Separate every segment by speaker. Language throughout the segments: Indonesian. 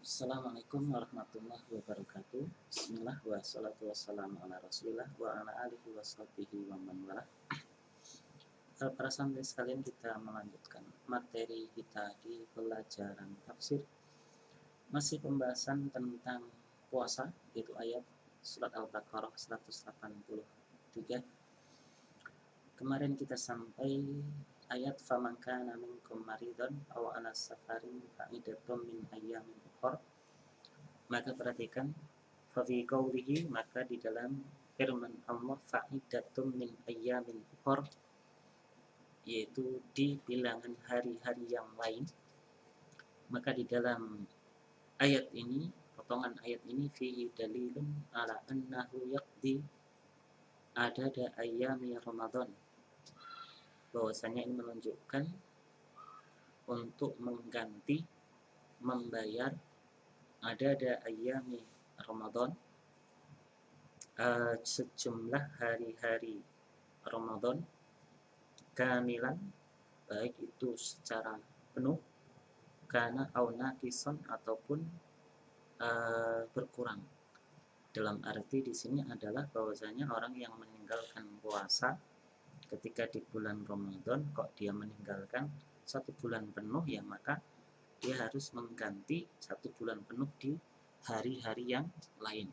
Speaker 1: Assalamualaikum warahmatullahi wabarakatuh. Bismillah wassalatu wassalamu ala rasulillah wa ala alihi wa sahbihi wa man wala. Para santri sekalian, kita melanjutkan materi kita di pelajaran tafsir. Masih pembahasan tentang puasa, yaitu ayat surat Al-Baqarah 183. Kemarin kita sampai ayat faman kana minkum maridun aw ala safarin fa iddatun min ayyamin ukhra. Maka perhatikan fafi qaulihi, maka di dalam firman Allah fa'idatum min ayyamin ukhra, yaitu di bilangan hari-hari yang lain. Maka di dalam ayat ini, potongan ayat ini, fihi dalilun ala annahu yaqdi adada ayyami Ramadan, bahwasanya ini menunjukkan untuk mengganti, membayar adada ayyami Ramadan, sejumlah hari-hari Ramadan kamilan, baik itu secara penuh, kana au naqisan, ataupun berkurang. Dalam arti di sini adalah bahwasanya orang yang meninggalkan puasa ketika di bulan Ramadan, kok dia meninggalkan satu bulan penuh, ya maka dia harus mengganti satu bulan penuh di hari-hari yang lain.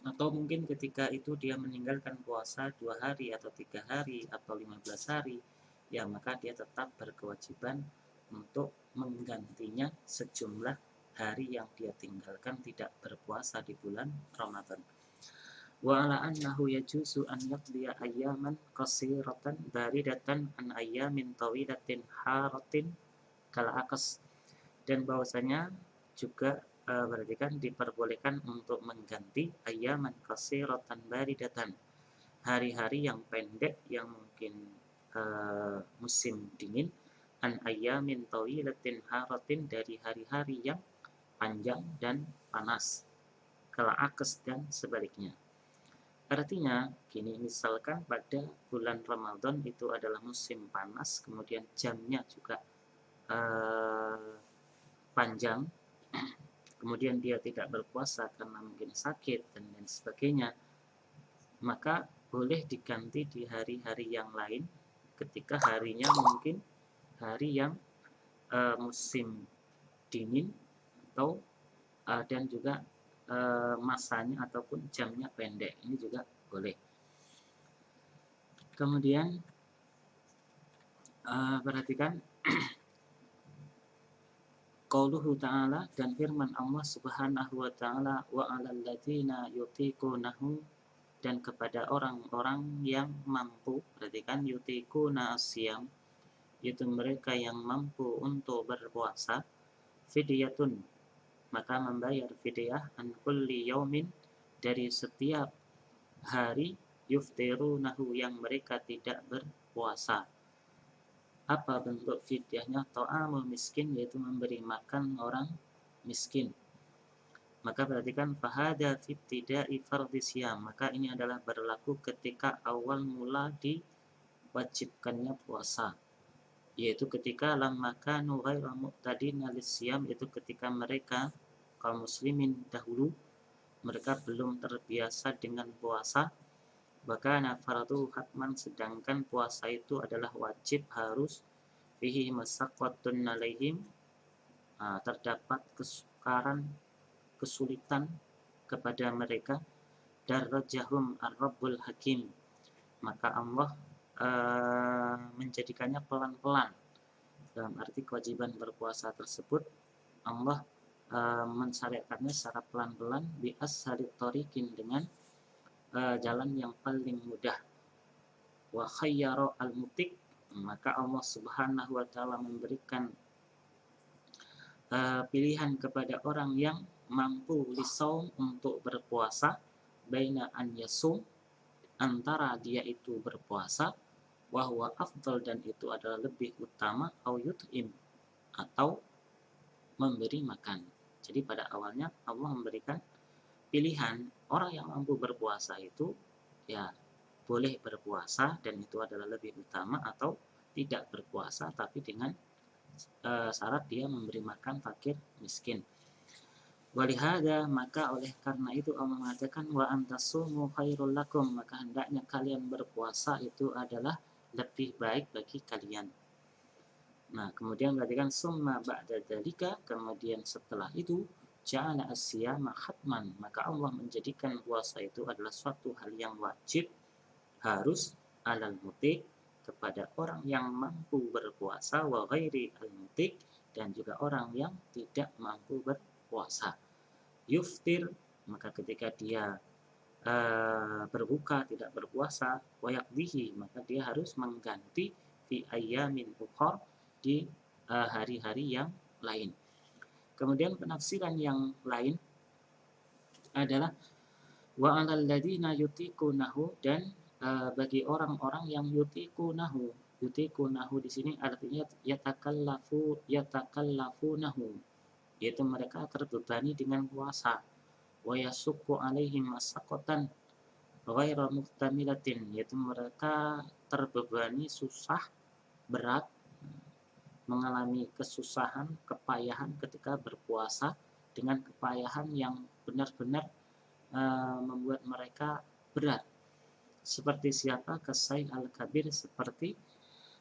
Speaker 1: Atau mungkin ketika itu dia meninggalkan puasa 2 hari atau 3 hari atau 15 hari, ya maka dia tetap berkewajiban untuk menggantinya sejumlah hari yang dia tinggalkan tidak berpuasa di bulan Ramadan. Wa ala annahu yajuzu an yaqdiya ayyaman qasiratan baridatan an ayyamin tawilatin haratin kala akas. Dan bahwasanya juga berarti kan diperbolehkan untuk mengganti ayyaman qasiratan baridatan, hari-hari yang pendek yang mungkin musim dingin, an ayyamin tawilatin haratin, dari hari-hari yang panjang dan panas, kala akas dan sebaliknya. Artinya gini, misalkan pada bulan Ramadan itu adalah musim panas, kemudian jamnya juga panjang, kemudian dia tidak berpuasa karena mungkin sakit dan lain sebagainya, maka boleh diganti di hari-hari yang lain ketika harinya mungkin hari yang musim dingin, atau dan juga masanya ataupun jamnya pendek, ini juga boleh. Kemudian perhatikan qauluhu ta'ala, dan firman Allah subhanahu wa ta'ala, wa 'alal ladzina yutiqunahu, dan kepada orang-orang yang mampu, perhatikan yutiquna asyam, yaitu mereka yang mampu untuk berpuasa, fidyatun, maka membayar fidyah, an kulli yaumin, dari setiap hari, yuftirunahu, yang mereka tidak berpuasa. Apa bentuk fidyahnya? Ta'amul miskin, yaitu memberi makan orang miskin. Maka perhatikan fahada fibtida'i fardhi siyam, maka ini adalah berlaku ketika awal mula diwajibkannya puasa, yaitu ketika lamma kanu ghairu muqtadina lisyam, yaitu ketika mereka kaum muslimin dahulu mereka belum terbiasa dengan puasa. Bahkan fardu hatman, sedangkan puasa itu adalah wajib, harus, fihi masyaqqatun alaihim, terdapat kesukaran, kesulitan kepada mereka, darajahum ar-rabbul hakim, maka Allah menjadikannya pelan-pelan. Dalam arti kewajiban berpuasa tersebut Allah mensyariatkannya secara pelan-pelan, bi ashalit thoriqin, dengan jalan yang paling mudah. Wa khayyara al-mutik, maka Allah subhanahu wa ta'ala memberikan pilihan kepada orang yang mampu lisaum, untuk berpuasa, baina an yasum, antara dia itu berpuasa, wa huwa afdal, dan itu adalah lebih utama, au yut'im, atau memberi makan. Jadi pada awalnya Allah memberikan pilihan, orang yang mampu berpuasa itu ya boleh berpuasa, dan itu adalah lebih utama, atau tidak berpuasa tapi dengan syarat dia memberi makan fakir miskin. Walihada, maka oleh karena itu Allah mengatakan wa antasumu khairul lakum, maka hendaknya kalian berpuasa itu adalah lebih baik bagi kalian. Nah, kemudian berarti summa ba'da dzalika, kemudian setelah itu ja'ala as-siyama khatman, maka Allah menjadikan puasa itu adalah suatu hal yang wajib, harus alal mutik, kepada orang yang mampu berpuasa, wa ghairi al mutik, dan juga orang yang tidak mampu berpuasa. Yuftir, maka ketika dia berbuka tidak berpuasa, wayakdihi, maka dia harus mengganti fi ayyamin ukhor, di hari-hari yang lain. Kemudian penafsiran yang lain adalah wa 'alal ladzina yutiqunahu, dan bagi orang-orang yang yutiqunahu. Yutiqunahu di sini artinya yatakallafunahu, yaitu mereka terbebani dengan puasa. Wa yasukku alaihim masaqatan ghaira muhtamilatin, yaitu mereka terbebani susah, berat, mengalami kesusahan, kepayahan ketika berpuasa, dengan kepayahan yang benar-benar membuat mereka berat. Seperti siapa? Kasai al-kabir, seperti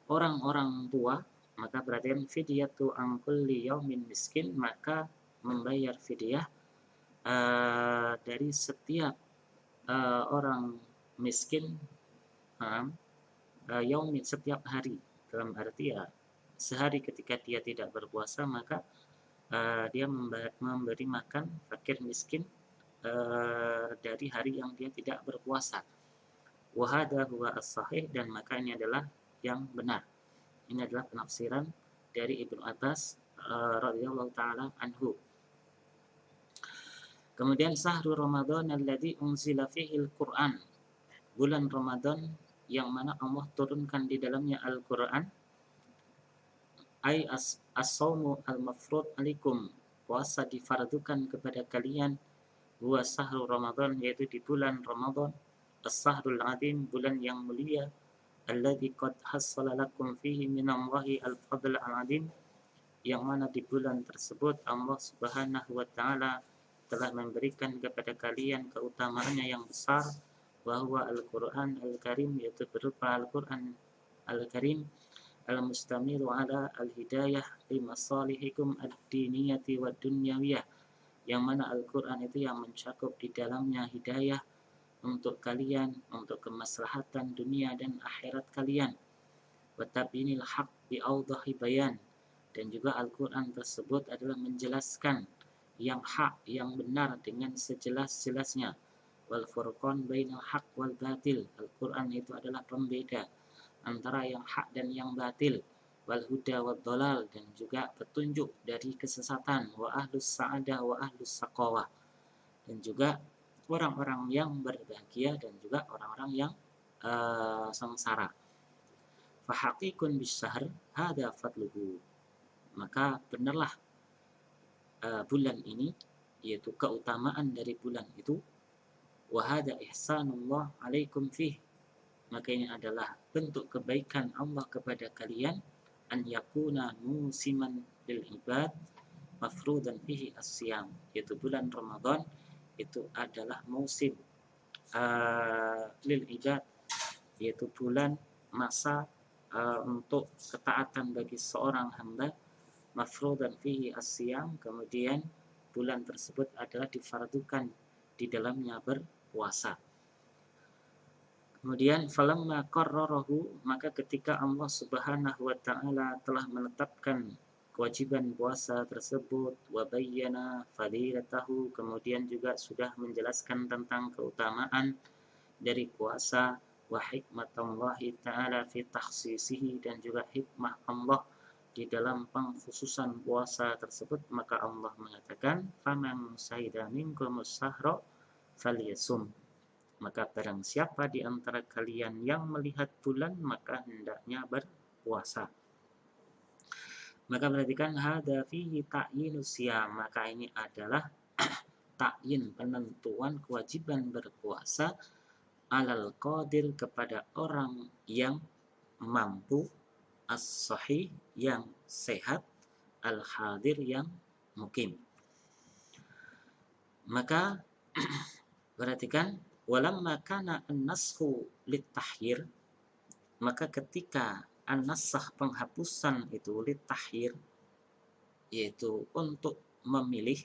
Speaker 1: orang-orang tua. Maka berarti fidyatu an kulli yaumin miskin, maka membayar fidyah dari setiap orang miskin, yaumin, setiap hari, dalam arti ya sehari ketika dia tidak berpuasa, maka dia memberi makan fakir miskin dari hari yang dia tidak berpuasa. Wahada huwa as-sahih, dan maka ini adalah yang benar. Ini adalah penafsiran dari Ibnu Abbas radhiyallahu taala anhu. Kemudian sahru Ramadan alladzi unzila fihi al-Qur'an, bulan Ramadan yang mana Allah turunkan di dalamnya Al-Qur'an. Ai as-saumu al-mafrud alaikum, puasa difardukan kepada kalian. Huwa sahru Ramadan, yaitu di bulan Ramadan. As-sahrul azim, bulan yang mulia. Alladzi qad hassala lakum fihi minallahi al-fadl al-azim, yang mana di bulan tersebut Allah Subhanahu wa taala telah memberikan kepada kalian keutamaannya yang besar. Bahwa Al-Qur'an Al-Karim, yaitu berupa Al-Qur'an Al-Karim, al-mustamilu ala al-hidayah li masalihikum ad-diniyati wa dunyawiyah, yang mana Al-Quran itu yang mencakup di dalamnya hidayah untuk kalian, untuk kemaslahatan dunia dan akhirat kalian. Wa tabinil haq bi awdahi bayan, dan juga Al-Quran tersebut adalah menjelaskan yang hak, yang benar dengan sejelas-jelasnya. Wal furqan bainal haq wal batil, Al-Quran itu adalah pembeda antara yang hak dan yang batil. Wal huda wad dolal, dan juga petunjuk dari kesesatan. Wa ahlus sa'adah wa ahlus saqawah, dan juga orang-orang yang berbahagia dan juga orang-orang yang sengsara. Fahaqiqun bisyahr hada fadluhu, maka benarlah bulan ini, yaitu keutamaan dari bulan itu. Wa hada ihsanullah alaikum fih, maka ini adalah bentuk kebaikan Allah kepada kalian. An yakuna musiman lil ibad mafrudan fihi as-siyam, yaitu bulan Ramadan itu adalah musim lil ibad, yaitu bulan masa untuk ketaatan bagi seorang hamba. Mafrudan fihi as-siyam, kemudian bulan tersebut adalah difardukan di dalamnya berpuasa. Kemudian falamma qarrarahu, maka ketika Allah Subhanahu wa taala telah menetapkan kewajiban puasa tersebut, wa bayyana fadilatahu, kemudian juga sudah menjelaskan tentang keutamaan dari puasa, wa hikmatallahi taala fi takhsisihi, dan juga hikmah Allah di dalam pengkhususan puasa tersebut, maka Allah mengatakan faman syahida minkumus sahra falyasum, maka barang siapa di antara kalian yang melihat bulan, maka hendaknya berpuasa. Maka perhatikan hada fihi ta'yinus siyam, maka ini adalah ta'yin, penentuan kewajiban berpuasa, alal qadir, kepada orang yang mampu, as-sahih, yang sehat, al-hadir, yang mukim. Maka perhatikan, walamma kana an-nasxu lit-tahyir, maka ketika an-nasakh penghapusan itu lit-tahyir, yaitu untuk memilih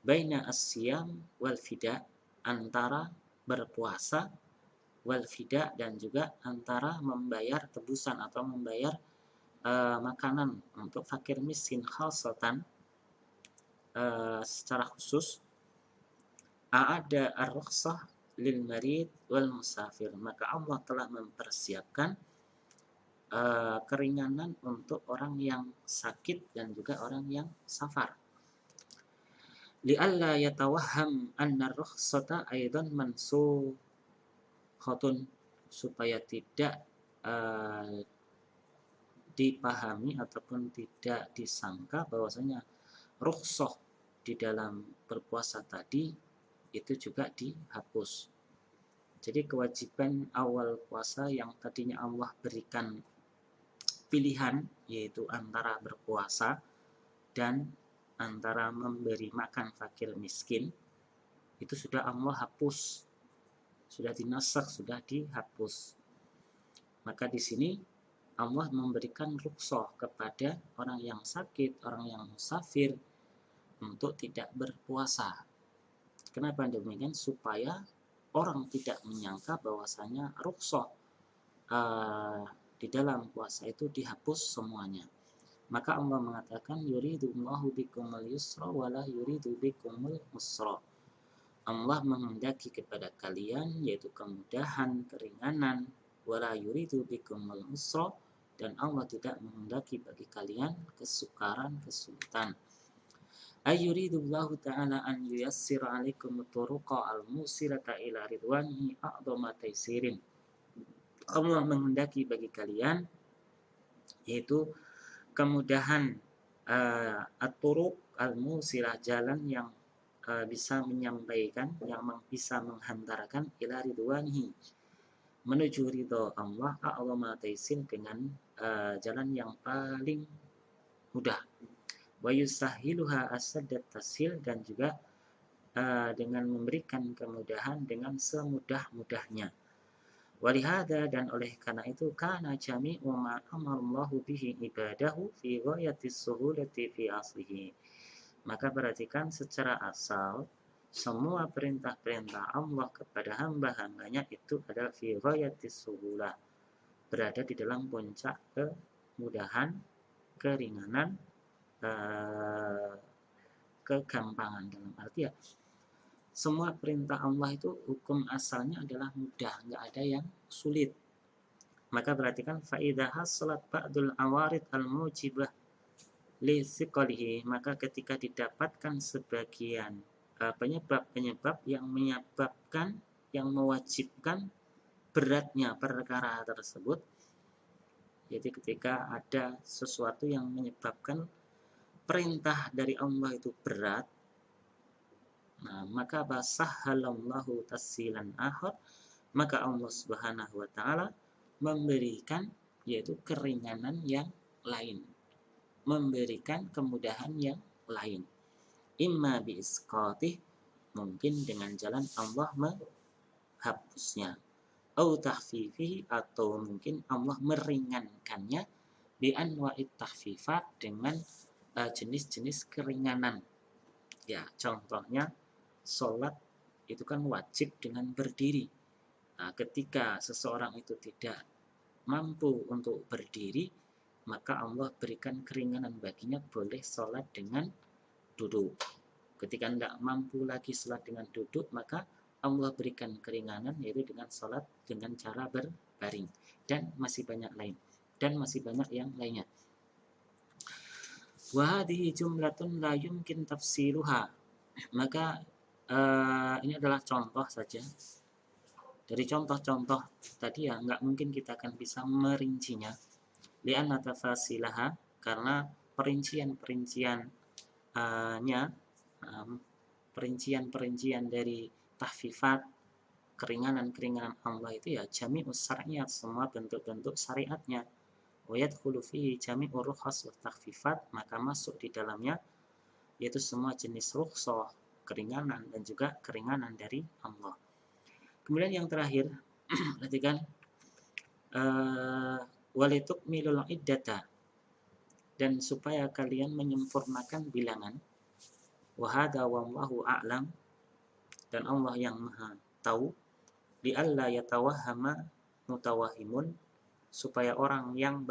Speaker 1: baina as-siyam wal fida, antara berpuasa wal fida, dan juga antara membayar tebusan atau membayar makanan untuk fakir miskin khalsatan, secara khusus, a'ada ar-rukhsah lil marid wal musafir, maka Allah telah mempersiapkan keringanan untuk orang yang sakit dan juga orang yang safar. Li'alla yatawahham anna ar-rukhsata aidan mansukhatun, supaya tidak dipahami ataupun tidak disangka bahwasanya rukhsah di dalam berpuasa tadi itu juga dihapus. Jadi kewajiban awal puasa yang tadinya Allah berikan pilihan, yaitu antara berpuasa dan antara memberi makan fakir miskin, itu sudah Allah hapus, sudah dinasakh, sudah dihapus. Maka di sini Allah memberikan rukhsah kepada orang yang sakit, orang yang musafir, untuk tidak berpuasa. Kenapa demikian? Supaya orang tidak menyangka bahwasanya rukhsah di dalam puasa itu dihapus semuanya. Maka Allah mengatakan yuridullahu bikumul yusra wala yuridu bikumul usra. Allah menghendaki kepada kalian yaitu kemudahan, keringanan, wala yuridu bikumul usra, dan Allah tidak menghendaki bagi kalian kesukaran, kesulitan. Ayyuridullahu ta'ala an yuyassira 'alaikum turuqa al-musilata ila ridwanihi a'dhama taisirin. Allah menghendaki bagi kalian yaitu kemudahan at-turuq al-musilah, jalan yang bisa menyampaikan, yang bisa menghantarkan ila ridwanihi, menuju ridho Allah, a'dhama taisin, dengan jalan yang paling mudah. Wa yusahiluha asaddat tashil, dan juga dengan memberikan kemudahan dengan semudah-mudahnya. Walihada, dan oleh karena itu, kana jami'u ma amarallahu bihi ibadahu fi ghayatis suhulati fi aslihi. Maka perhatikan, secara asal semua perintah-perintah Allah kepada hamba-hambanya itu adalah fi ghayatis suhulah, berada di dalam puncak kemudahan, keringanan, kegampangan. Dalam arti ya, semua perintah Allah itu hukum asalnya adalah mudah, nggak ada yang sulit. Maka perhatikan, fa'idha hasalat ba'dul awarid al-mujibah li thiqalihi, maka ketika didapatkan sebagian penyebab-penyebab yang menyebabkan, yang mewajibkan beratnya perkara tersebut, jadi ketika ada sesuatu yang menyebabkan perintah dari Allah itu berat, maka basahhalallahu tasilan akhir, maka Allah Subhanahu wa taala memberikan yaitu keringanan yang lain, memberikan kemudahan yang lain. Imma biisqatih, mungkin dengan jalan Allah menghapusnya, au tahfifihi, atau mungkin Allah meringankannya, bi anwa'it tahfifat, dengan jenis-jenis keringanan. Ya, contohnya sholat itu kan wajib dengan berdiri. Nah, ketika seseorang itu tidak mampu untuk berdiri, maka Allah berikan keringanan baginya, boleh sholat dengan duduk. Ketika tidak mampu lagi sholat dengan duduk, maka Allah berikan keringanan, yaitu dengan sholat dengan cara berbaring, dan masih banyak lain, dan masih banyak yang lainnya. Wa hadhihi jumlatun la yumkin tafsiluha, maka ini adalah contoh saja dari contoh-contoh tadi, ya nggak mungkin kita akan bisa merincinya. Li'anna tafasilaha, karena perincian-perincian dari tahfifat, keringanan-keringanan Allah itu ya jami'us syariat, semua bentuk-bentuk syariatnya. Wa yadkhulu fihi jami'ur rukhas wa takhfifat, maka masuk di dalamnya yaitu semua jenis rukhsah keringanan dan juga keringanan dari Allah. Kemudian yang terakhir, perhatikan walitukmilul iddata, dan supaya kalian menyempurnakan bilangan. Wahada wallahu a'lam, dan Allah yang maha tahu. Li'alla yatawahhama mutawahimun, supaya orang yang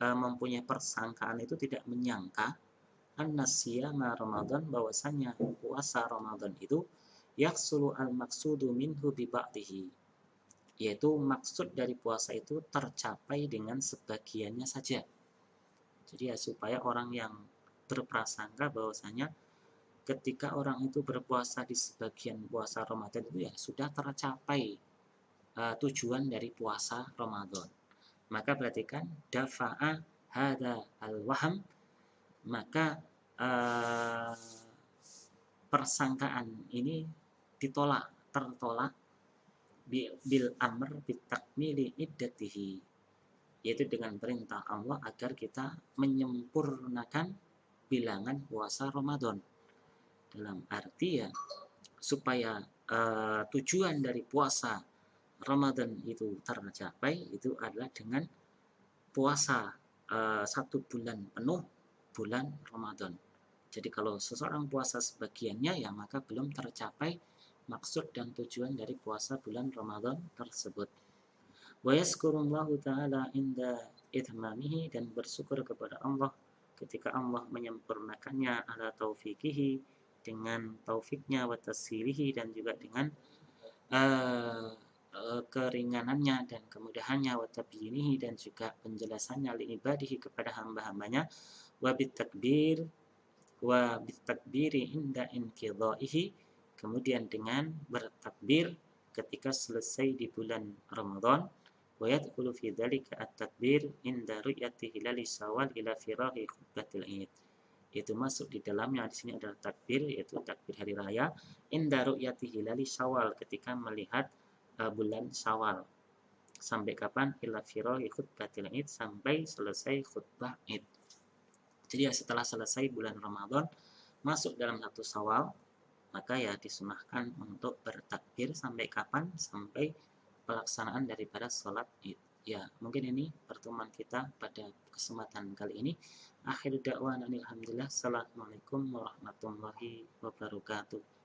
Speaker 1: mempunyai persangkaan itu tidak menyangka annasiyama Ramadan, bahwasanya puasa Ramadan itu yaksulu al-maksudu minhu bi ba'dihi, yaitu maksud dari puasa itu tercapai dengan sebagiannya saja. Jadi ya, supaya orang yang berprasangka bahwasanya ketika orang itu berpuasa di sebagian puasa Ramadan itu ya sudah tercapai tujuan dari puasa Ramadan. Maka perhatikan, dafa'a hada al-waham, maka persangkaan ini tertolak bil amr bitakmili iddatihi, yaitu dengan perintah Allah agar kita menyempurnakan bilangan puasa Ramadan. Dalam arti ya, supaya tujuan dari puasa Ramadan itu tercapai, itu adalah dengan puasa 1 bulan penuh bulan Ramadan. Jadi kalau seseorang puasa sebagiannya, ya maka belum tercapai maksud dan tujuan dari puasa bulan Ramadan tersebut. Wa yazkurullahu ta'ala inda itmamihi, dan bersyukur kepada Allah ketika Allah menyempurnakannya, ala taufiqihi, dengan taufiknya, wa tasirihi, dan juga dengan keringanannya dan kemudahannya, wa tabyinihi, dan juga penjelasannya, li ibadihi, kepada hamba-hambanya, wa bitakbiri inda inqidha'ihi, kemudian dengan bertakbir ketika selesai di bulan Ramadan, wa yadkhulu fi dzalika at-takbir inda ru'yati hilali Syawal ila firahi khutbatil Id. Itu masuk di dalamnya di sini adalah takbir, yaitu takbir hari raya, inda ru'yati hilali Syawal, ketika melihat bulan Syawal. Sampai kapan? Ila firahi khutbatil Id, sampai selesai khutbah Id. Jadi ya, setelah selesai bulan Ramadan masuk dalam 1 Syawal, maka ya disunahkan untuk bertakbir sampai kapan? Sampai pelaksanaan daripada sholat Id. Ya, mungkin ini pertemuan kita pada kesempatan kali ini. Akhir da'wana alhamdulillah. Assalamualaikum warahmatullahi wabarakatuh.